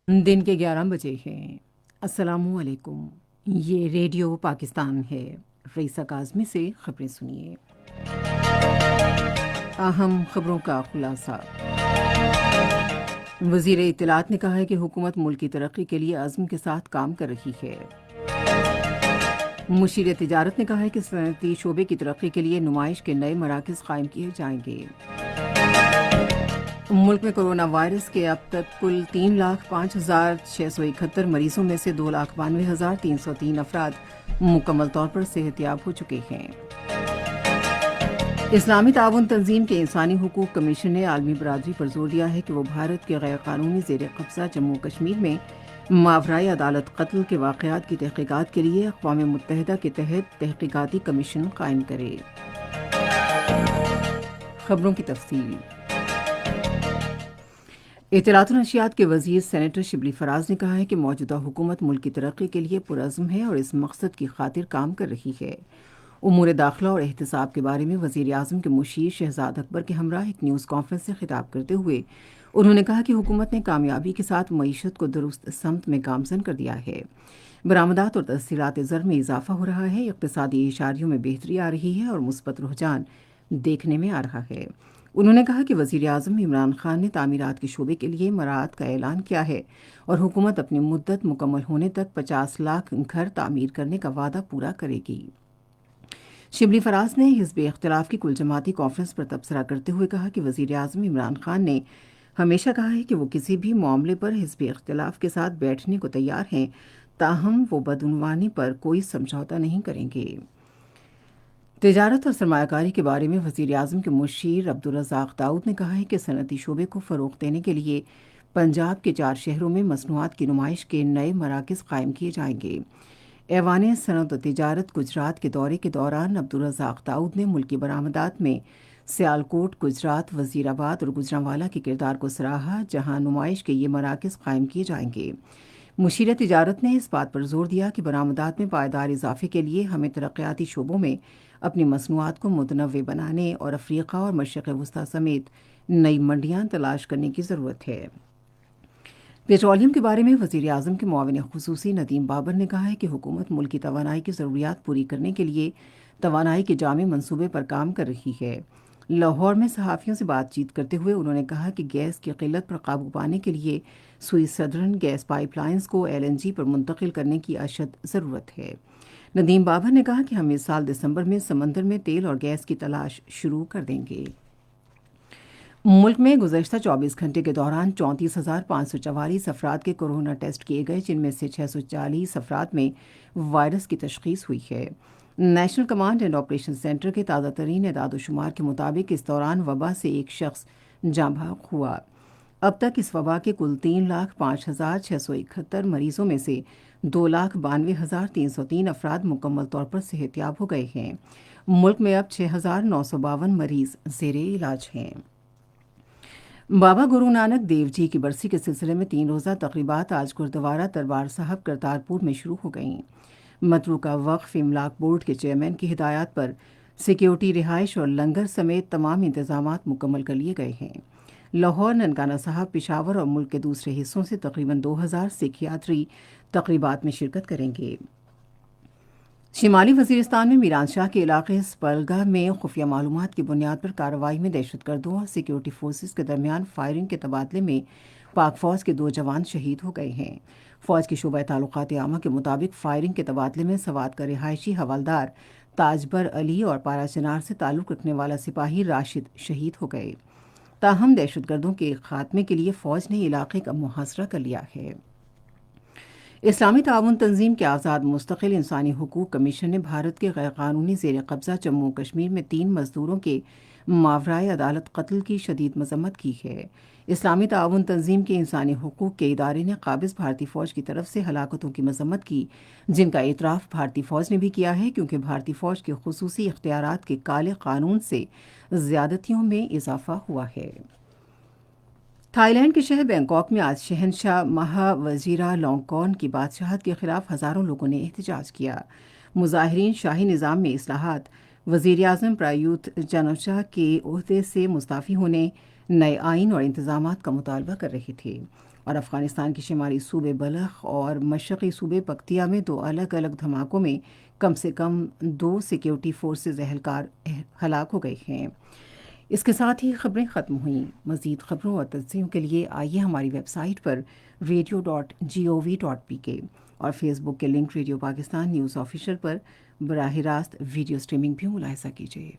दिन के 11 बजे हैं। अस्सलामु अलैकुम। ये रेडियो पाकिस्तान है। रईसा काज़मी से खबरें सुनिए। अहम खबरों का खुलासा। वज़ीर इत्तलात ने कहा है कि हुकूमत मुल्क की तरक्की के लिए अज़्म के साथ काम कर रही है। मुशीर तिजारत ने कहा है कि सनअती शोबे की तरक्की के लिए नुमाइश के नए मराकज़ कायम किए जाएंगे। मुल्क में कोरोना वायरस के अब तक कुल 3,05,671 मरीजों में से 2,92,303 अफराद मुकम्मल तौर पर सेहतयाब हो चुके हैं। इस्लामी ताउन तंजीम के इंसानी हुकूक कमीशन ने आलमी बरादरी पर जोर दिया है कि वो भारत के गैर कानूनी जेर कब्जा जम्मू कश्मीर में मावराई अदालत कत्ल के वाक़यात की तहकीकात के लिए अक़वाम मुत्तहिदा के तहत तहकीकाती कमीशन कायम करे। खबरों की तफसील। इत्तलात और नशियात के वज़ीर सेनेटर शिबली फराज ने कहा है कि मौजूदा हुकूमत मुल्क की तरक्की के लिए पुरज़्म है और इस मकसद की खातिर काम कर रही है। उमूर दाखिला और एहतसाब के बारे में वज़ीर आज़म के मुशीर शहजाद अकबर के हमरा एक न्यूज़ कॉन्फ्रेंस से खिताब करते हुए उन्होंने कहा कि हुकूमत ने कामयाबी के साथ मईशत को दुरुस्त समत में गामज़न कर दिया है। बरामदात और तस्सीलात ज़र में इजाफा हो रहा है, इक़्तिसादी इशारियों में बेहतरी आ रही है और मुस्बत रुझान देखने में आ रहा है। उन्होंने कहा कि वज़ीर आज़म इमरान खान ने तामीरात के शोबे के लिए मराअत का ऐलान किया है और हुकूमत अपनी मुद्दत मुकम्मल होने तक 50 लाख घर तामीर करने का वादा पूरा करेगी। शिबली फराज ने हिज़्ब इख्तिलाफ की कुल जमाती कॉन्फ्रेंस पर तबसरा करते हुए कहा कि वज़ीर आज़म इमरान खान ने हमेशा कहा है कि वो किसी भी मामले पर हिज़्ब इख्तिलाफ के साथ बैठने को तैयार हैं, ताहम वो बदउनवानी पर कोई समझौता नहीं करेंगे। तिजारत और सरमायाकारी के बारे में वज़ीर आज़म के मुशीर अब्दुर्रज़ाक दाऊद ने कहा है कि सनअती शोबे को फ़रोग़ देने के लिए पंजाब के 4 शहरों में मसनूआत की नुमाइश के नए मराकज़ कायम किए जाएंगे। ऐवान सनअत व तिजारत गुजरात के दौरे के दौरान अब्दुर्रज़ाक दाऊद ने मुल्की बरामदात में सियालकोट, गुजरात, वज़ीराबाद और गुजरांवाला के किरदार को सराहा, जहां नुमाइश के ये मराकज़ कायम किए जाएंगे। मुशीर तिजारत ने इस बात पर जोर दिया कि बरामदात में पायदार इजाफे के लिए हमें तरक्याती शोबों में अपनी मसनूआत को मुतनव्वे बनाने और अफ्रीका और मशरिक़ वस्ता समेत नई मंडियाँ तलाश करने की ज़रूरत है। पेट्रोलियम के बारे में वज़ीर आज़म के मुआविन ख़ुसूसी नदीम बाबर ने कहा है कि हुकूमत मुल्क की तवानाई की ज़रूरियात पूरी करने के लिए तवानाई के जामे मंसूबे पर काम कर रही है। लाहौर में सहाफ़ियों से बातचीत करते हुए उन्होंने कहा कि गैस की क़िल्लत पर काबू पाने के लिए सुई सदरन गैस पाइपलाइंस को LNG पर मुंतकिल करने की अशद ज़रूरत है। नदीम बाबर ने कहा कि हम इस साल दिसंबर में समंदर में तेल और गैस की तलाश शुरू कर देंगे। मुल्क में गुज़श्ता 24 घंटे के दौरान 34,544 अफराद के कोरोना टेस्ट किए गए, जिनमें से 640 अफराद में वायरस की तशख़ीस हुई है। National command and operation centre के ताज़ा तरीन एदाद-ओ-शुमार के मुताबिक इस दौरान वबा से एक शख्स जाँ बहक हुआ। अब तक इस वबा के कुल 3,05,671 मरीजों में से 2,92,303 अफराद मुकम्मल तौर पर सेहतयाब हो गए हैं। मुल्क में अब 6,952 मरीज ज़ेरे इलाज हैं। बाबा गुरु नानक देव जी की बरसी के सिलसिले में 3 रोज़ा तकरीबात आज गुरुद्वारा दरबार साहब करतारपुर में शुरू हो गईं। मतरूका वक्फ इमलाक बोर्ड के चेयरमैन की हिदायत पर सिक्योरिटी, रिहाइश और लंगर समेत तमाम इंतजामात मुकम्मल कर लिए गए हैं। लाहौर, ननकाना साहब, पिशावर और मुल्क के दूसरे हिस्सों से तकरीबन 2000 सिख यात्री तकरीबात में शिरकत करेंगे। शिमाली वज़ीरिस्तान में मीरान शाह के इलाके स्पलगा में खुफिया मालूमात की बुनियाद पर कार्रवाई में दहशतगर्दों और सिक्योरिटी फोर्सेस के दरमियान फायरिंग के तबादले में पाक फ़ौज के 2 जवान शहीद हो गए हैं। फ़ौज की शोबा ताल्लुकात आमा के मुताबिक फायरिंग के तबादले में सवात का रिहायशी हवालदार ताजबर अली और पाराचनार से ताल्लुक़ रखने वाला सिपाही राशिद शहीद हो गए। ताहम दहशतगर्दों के खात्मे के लिए फ़ौज ने इलाके का मुहासरा कर लिया है। इस्लामी ताउन तंजीम के आज़ाद मुस्तकिल इंसानी हुकूक कमीशन ने भारत के गैर कानूनी ज़ेर कब्ज़ा जम्मू कश्मीर में 3 मज़दूरों के मावराए अदालत कत्ल की शदीद मज़म्मत की है। इस्लामी ताउन तंजीम के इंसानी हुकूक के इदारे ने काबिज़ भारतीय फ़ौज की तरफ से हलाकतों की मज़म्मत की, जिनका एतराफ़ भारतीय फ़ौज ने भी किया है, क्योंकि भारतीय फ़ौज के खुसूसी इख्तियारात के काले कानून से ज़्यादतियों में इजाफ़ा हुआ है। थाईलैंड के शहर बैंकॉक में आज शहनशाह महावजीरा लोंगकॉर्न की बादशाहत के खिलाफ हज़ारों लोगों ने एहतजाज किया। मुजाहिरीन शाही निज़ाम में इस्लाहात, वज़ीर आज़म प्रायूत चान-ओ-चा के ओहदे से मुस्ताफ़ी होने, नए आइन और इंतज़ामात का मुतालबा कर रहे थे। اور افغانستان کے شمالی صوبے بلخ اور مشرقی صوبے پکتیا میں 2 الگ الگ دھماکوں میں کم سے کم 2 سیکیورٹی فورسز اہلکار ہلاک ہو گئے ہیں۔ اس کے ساتھ ہی خبریں ختم ہوئیں۔ مزید خبروں اور تجزیوں کے لیے آئیے ہماری ویب سائٹ پر radio.gov.pk اور فیس بک کے link radio Pakistan news official پر براہ راست ویڈیو سٹریمنگ بھی ملاحظہ کیجیے۔